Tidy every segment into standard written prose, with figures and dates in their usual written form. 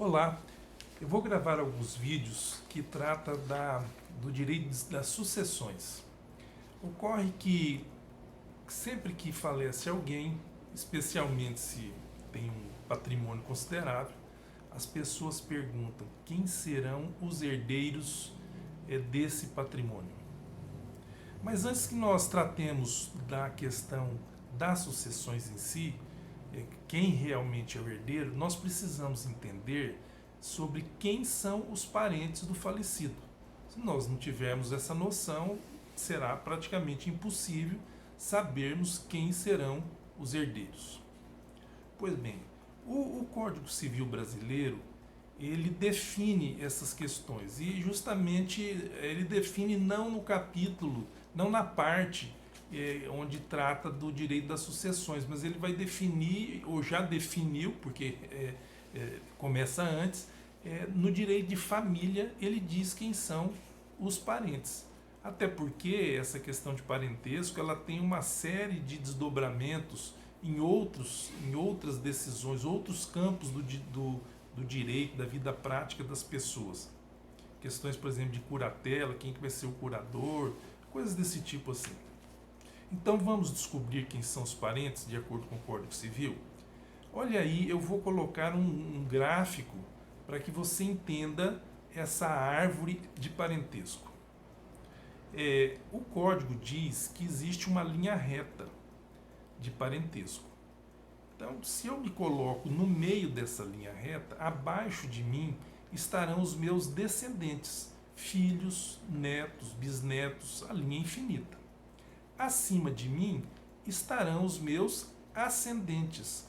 Olá, eu vou gravar alguns vídeos que tratam do direito das sucessões. Ocorre que sempre que falece alguém, especialmente se tem um patrimônio considerável, as pessoas perguntam quem serão os herdeiros desse patrimônio. Mas antes que nós tratemos da questão das sucessões em si, quem realmente é o herdeiro, nós precisamos entender sobre quem são os parentes do falecido. Se nós não tivermos essa noção, será praticamente impossível sabermos quem serão os herdeiros. Pois bem, o Código Civil brasileiro, ele define essas questões e justamente ele define não no capítulo, não na parte onde trata do direito das sucessões, mas ele vai definir, ou já definiu, porque começa antes, no direito de família ele diz quem são os parentes. Até porque essa questão de parentesco ela tem uma série de desdobramentos em outras decisões, outros campos do direito, da vida prática das pessoas. Questões, por exemplo, de curatela, quem que vai ser o curador, coisas desse tipo assim. Então vamos descobrir quem são os parentes de acordo com o Código Civil? Olha aí, eu vou colocar um gráfico para que você entenda essa árvore de parentesco. O Código diz que existe uma linha reta de parentesco. Então, se eu me coloco no meio dessa linha reta, abaixo de mim estarão os meus descendentes, filhos, netos, bisnetos, a linha infinita. Acima de mim estarão os meus ascendentes,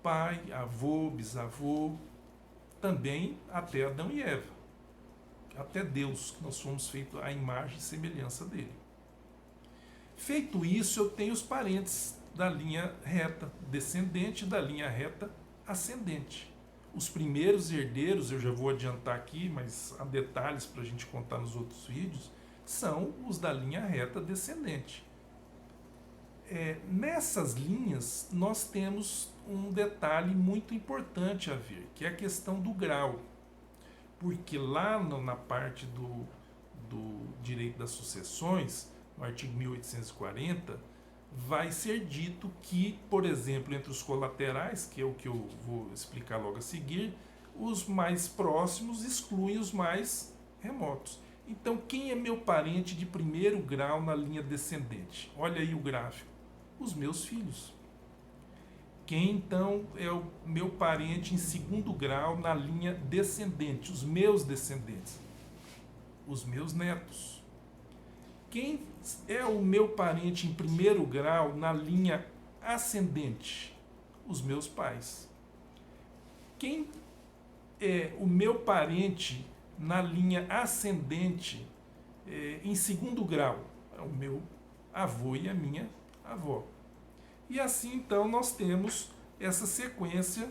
pai, avô, bisavô, também até Adão e Eva, até Deus, que nós fomos feitos à imagem e semelhança dele. Feito isso, eu tenho os parentes da linha reta descendente, da linha reta ascendente. Os primeiros herdeiros, eu já vou adiantar aqui, mas há detalhes para a gente contar nos outros vídeos, são os da linha reta descendente. Nessas linhas, nós temos um detalhe muito importante a ver, que é a questão do grau. Porque lá na parte do direito das sucessões, no artigo 1840, vai ser dito que, por exemplo, entre os colaterais, que é o que eu vou explicar logo a seguir, os mais próximos excluem os mais remotos. Então, quem é meu parente de primeiro grau na linha descendente? Olha aí o gráfico. Os meus filhos. Quem então é o meu parente em segundo grau na linha descendente? Os meus descendentes. Os meus netos. Quem é o meu parente em primeiro grau na linha ascendente? Os meus pais. Quem é o meu parente na linha ascendente em segundo grau? É o meu avô e a minha avó. E assim então nós temos essa sequência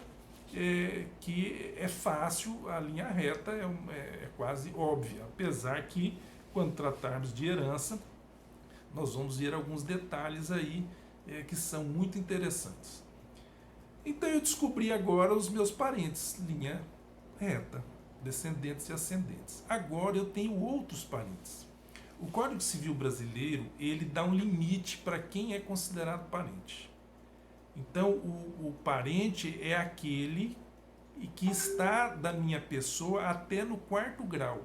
que é fácil, a linha reta é quase óbvia, apesar que quando tratarmos de herança nós vamos ver alguns detalhes aí que são muito interessantes. Então eu descobri agora os meus parentes, linha reta, descendentes e ascendentes. Agora eu tenho outros parentes. O Código Civil brasileiro, ele dá um limite para quem é considerado parente. Então, o parente é aquele que está da minha pessoa até no quarto grau.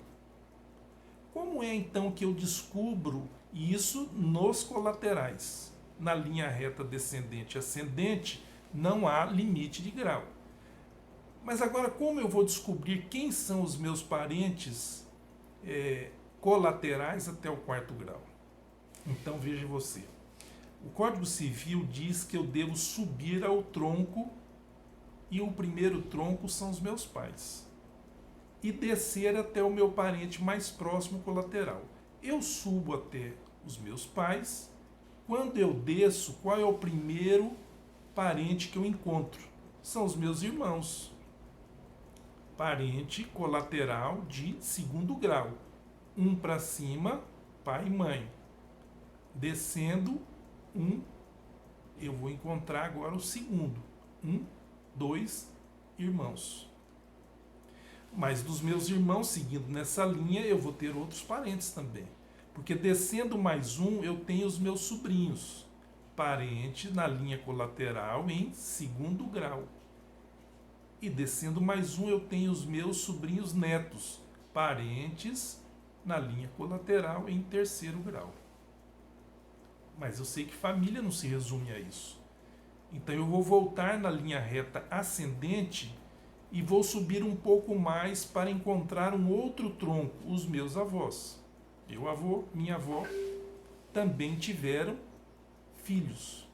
Como é então que eu descubro isso nos colaterais? Na linha reta descendente e ascendente, não há limite de grau. Mas agora, como eu vou descobrir quem são os meus parentes colaterais até o quarto grau? Então veja você. O Código Civil diz que eu devo subir ao tronco e o primeiro tronco são os meus pais. E descer até o meu parente mais próximo colateral. Eu subo até os meus pais. Quando eu desço, qual é o primeiro parente que eu encontro? São os meus irmãos. Parente colateral de segundo grau. Um para cima, pai e mãe. Descendo, eu vou encontrar agora o segundo. 2 irmãos. Mas dos meus irmãos, seguindo nessa linha, eu vou ter outros parentes também. Porque descendo mais um, eu tenho os meus sobrinhos, parente na linha colateral em segundo grau. E descendo mais um, eu tenho os meus sobrinhos netos, parentes na linha colateral em terceiro grau. Mas eu sei que família não se resume a isso. Então eu vou voltar na linha reta ascendente e vou subir um pouco mais para encontrar um outro tronco, os meus avós. Meu avô, minha avó também tiveram filhos.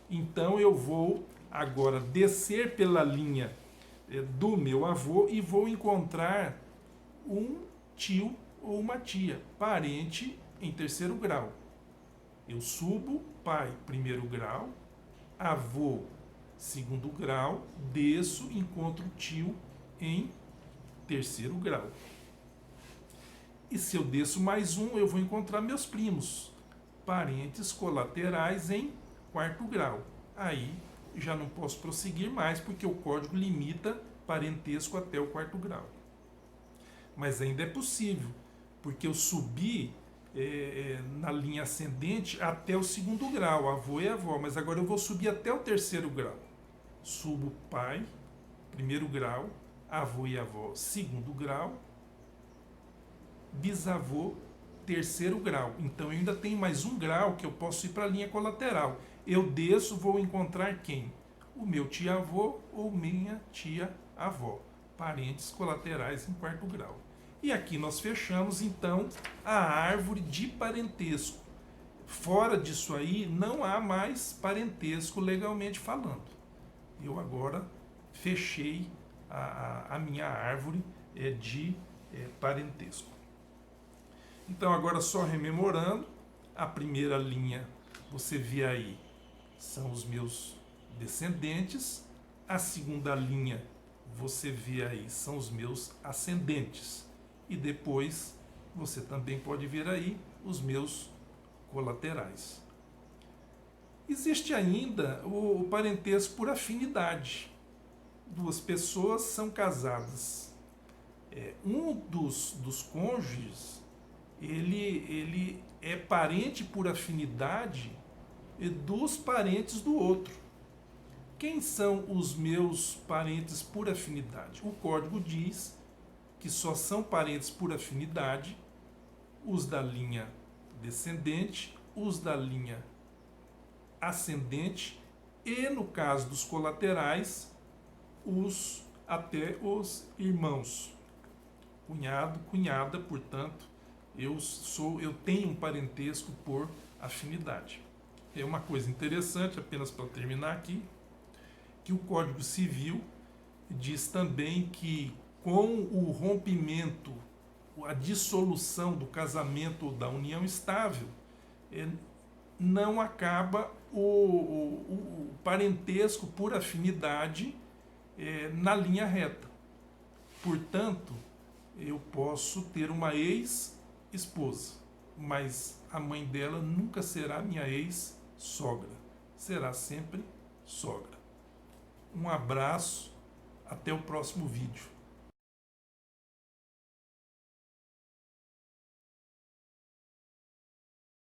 Então eu vou agora descer pela linha do meu avô e vou encontrar um tio ou uma tia, parente em terceiro grau. Eu subo, pai, primeiro grau, avô, segundo grau, desço, encontro tio em terceiro grau. E se eu desço mais um, eu vou encontrar meus primos, parentes colaterais em quarto grau. Aí já não posso prosseguir mais, porque o código limita parentesco até o quarto grau. Mas ainda é possível, porque eu subi na linha ascendente até o segundo grau, avô e avó, mas agora eu vou subir até o terceiro grau. Subo pai, primeiro grau, avô e avó, segundo grau, bisavô, terceiro grau. Então eu ainda tenho mais um grau que eu posso ir para a linha colateral. Eu desço, vou encontrar quem? O meu tia-avô ou minha tia-avó, parentes colaterais em quarto grau. E aqui nós fechamos, então, a árvore de parentesco. Fora disso aí, não há mais parentesco legalmente falando. Eu agora fechei a minha árvore de parentesco. Então, agora só rememorando, a primeira linha, você vê aí, são os meus descendentes. A segunda linha, você vê aí, são os meus ascendentes. E depois, você também pode ver aí os meus colaterais. Existe ainda o parentesco por afinidade. Duas pessoas são casadas. Um dos cônjuges, ele é parente por afinidade dos parentes do outro. Quem são os meus parentes por afinidade? O código diz que só são parentes por afinidade os da linha descendente, os da linha ascendente e, no caso dos colaterais, até os irmãos. Cunhado, cunhada, portanto, eu tenho um parentesco por afinidade. É uma coisa interessante, apenas para terminar aqui, que o Código Civil diz também que com o rompimento, a dissolução do casamento ou da união estável, não acaba o parentesco por afinidade na linha reta. Portanto, eu posso ter uma ex-esposa, mas a mãe dela nunca será minha ex-sogra, será sempre sogra. Um abraço, até o próximo vídeo.